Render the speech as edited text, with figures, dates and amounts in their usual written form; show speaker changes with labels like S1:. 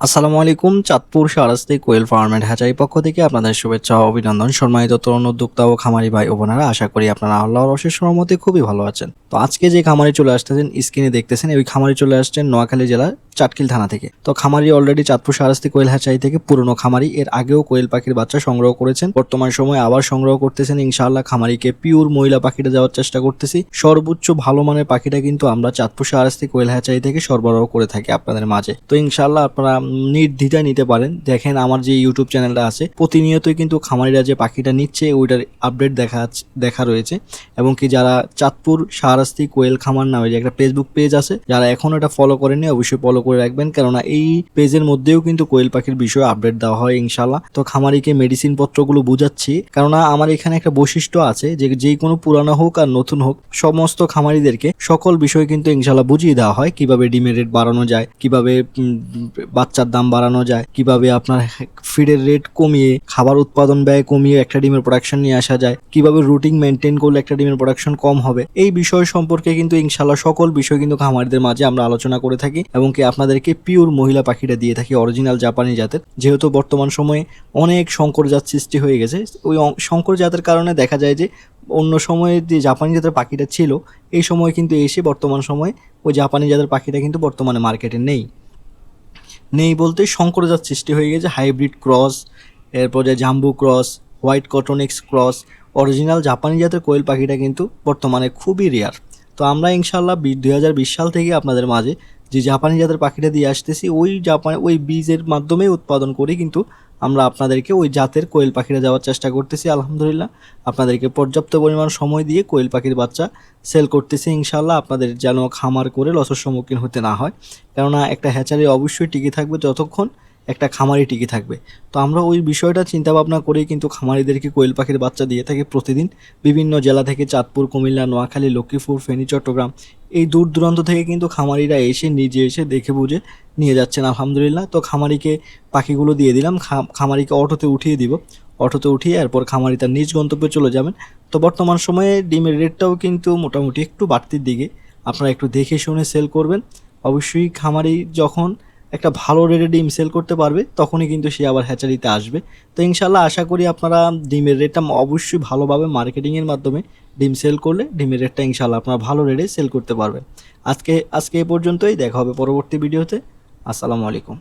S1: আসসালামু আলাইকুম। Chandpur Shahrasti quail farm and hatchery পক্ষ থেকে আপনাদের শুভেচ্ছা ও অভিনন্দন। সম্মানিত তরুণ উদ্যোক্তা ও খামারি ভাই ও বোনেরা, আশা করি আপনারা আল্লাহর অশেষ রহমতে খুবই ভালো আছেন। তো আজকে যে খামারি চলে আসতেছেন, স্ক্রিনে দেখতেছেন, ওই খামারি চলে আসছেন নোয়াখালী জেলার চাটখিল থানা থেকে। তো খামারি অলরেডি চাঁদপুর শাহরাস্তি কোয়েল হ্যাচারি থেকে পুরনো খামারি, এর আগেও কোয়েল পাখির বাচ্চা সংগ্রহ করেছেন, বর্তমান সময়ে আবার সংগ্রহ করতেছেন। ইনশাআল্লাহ খামারিকে পিওর মহিলা পাখিটা দেওয়ার চেষ্টা করতেছি। সর্বোচ্চ ভালো মানের পাখিটা কিন্তু আমরা চাঁদপুর শাহরাস্তি কোয়েল হ্যাচারি থেকে সরবরাহ করে থাকি আপনাদের মাঝে। তো ইনশাআল্লাহ আপনারা নির্দ্বিধায় নিতে পারেন। দেখেন আমার যে ইউটিউব চ্যানেলটা আছে, প্রতিনিয়তই কিন্তু খামারিরা যে পাখিটা নিচ্ছে ওইটার আপডেট দেখা রয়েছে। এবং কি যারা চাঁদপুর শাহরাস্তি কোয়েল খামার নামে যে একটা ফেসবুক পেজ আছে, যারা এখনো এটা ফলো করেননি অবশ্যই ফলো করে রাখবেন, কেননা এই পেজের মধ্যেও কিন্তু কোয়েল পাখির বিষয়ে আপডেট দেওয়া হয় ইনশাল্লাহ। তো খামারিকে মেডিসিন পত্রগুলো বুঝাচ্ছি, কেননা আমার এখানে একটা বৈশিষ্ট্য আছে যে যে কোনো পুরানো হোক আর নতুন হোক, সমস্ত খামারিদেরকে সকল বিষয় কিন্তু ইনশাল্লাহ বুঝিয়ে দেওয়া হয়। কিভাবে ডিমের রেট বাড়ানো যায়, কিভাবে বাচ্চার দাম বাড়ানো যায়, কিভাবে আপনার ফিডের রেট কমিয়ে খাবার উৎপাদন ব্যয় কমিয়ে একটা ডিমের প্রোডাকশন নিয়ে আসা যায়, কিভাবে রুটিন মেনটেন করলে একটা ডিমের প্রোডাকশন কম হবে। এই বিষয় সম্পর্কে কিন্তু ইনশাল্লাহ সকল বিষয় কিন্তু খামারিদের মাঝে আমরা আলোচনা করে থাকি এবং কি আপনাদেরকে পিওর মহিলা পাখিটা দিয়ে থাকি, অরিজিনাল জাপানি জাতের। যেহেতু বর্তমান সময়ে অনেক সংকর জাত সৃষ্টি হয়ে গেছে, ওই সংকর জাতের কারণে দেখা যায় যে অন্য সময়ে যে জাপানি জাতের পাখিটা ছিল, এই সময় কিন্তু এসে বর্তমান সময়ে ওই জাপানি জাতের পাখিটা কিন্তু বর্তমানে মার্কেটে নেই। বলতে সংকর জাত সৃষ্টি হয়ে গেছে, হাইব্রিড ক্রস, এরপরে জাম্বু ক্রস, হোয়াইট কটনিক্স ক্রস। অরিজিনাল জাপানি জাতের কোয়েল পাখিটা কিন্তু বর্তমানে খুবই রেয়ার। তো আমরা ইনশাল্লাহ 2020 সাল থেকে আপনাদের মাঝে যে জাপানি জাতের পাখিটা দিয়ে আসতেছি, ওই বীজের মাধ্যমে উৎপাদন করে কিন্তু আমরা আপনাদেরকে ওই জাতের কোয়েল পাখিটা দেওয়ার চেষ্টা করতেছি। আলহামদুলিল্লাহ আপনাদেরকে পর্যাপ্ত পরিমাণ সময় দিয়ে কোয়েল পাখির বাচ্চা সেল করতেছি ইনশাল্লাহ, আপনাদের যেন খামার করে লসের সম্মুখীন হতে না হয়। কেননা একটা হ্যাচারি অবশ্যই টিকে থাকবে যতক্ষণ একটা খামারি টিকে থাকবে। তো আমরা ওই বিষয়টা চিন্তা ভাবনা করেই কিন্তু খামারিদেরকে কোয়েল পাখির বাচ্চা দিয়ে থাকি প্রতিদিন। বিভিন্ন জেলা থেকে, চাঁদপুর, কুমিল্লা, নোয়াখালী, লক্ষ্মীপুর, ফেনী, চট্টগ্রাম, এই দূর দূরান্ত থেকে কিন্তু খামারিরা নিজে এসে দেখে বুঝে নিয়ে যাচ্ছেন আলহামদুলিল্লাহ। তো খামারিকে পাখিগুলো দিয়ে দিলাম, খামারিকে অটোতে উঠিয়ে দিব। অটোতে উঠিয়ে এরপর খামারি তার নিজ গন্তব্যে চলে যাবেন। তো বর্তমান সময়ে ডিমের রেটটাও কিন্তু মোটামুটি একটু বাড়তির দিকে, আপনারা একটু দেখে শুনে সেল করবেন। অবশ্যই খামারি যখন একটা ভালো রেটে ডিম সেল করতে পারবে তখনই কিন্তু সে আবার হ্যাচারিতে আসবে। তো ইনশাল্লাহ আশা করি আপনারা ডিমের রেটটা অবশ্যই ভালোভাবে মার্কেটিংয়ের মাধ্যমে ডিম সেল করলে ডিমের রেটটা ইনশাল্লাহ আপনারা ভালো রেটে সেল করতে পারবেন। আজকে এ পর্যন্তই, দেখা হবে পরবর্তী ভিডিওতে। আসসালামু আলাইকুম।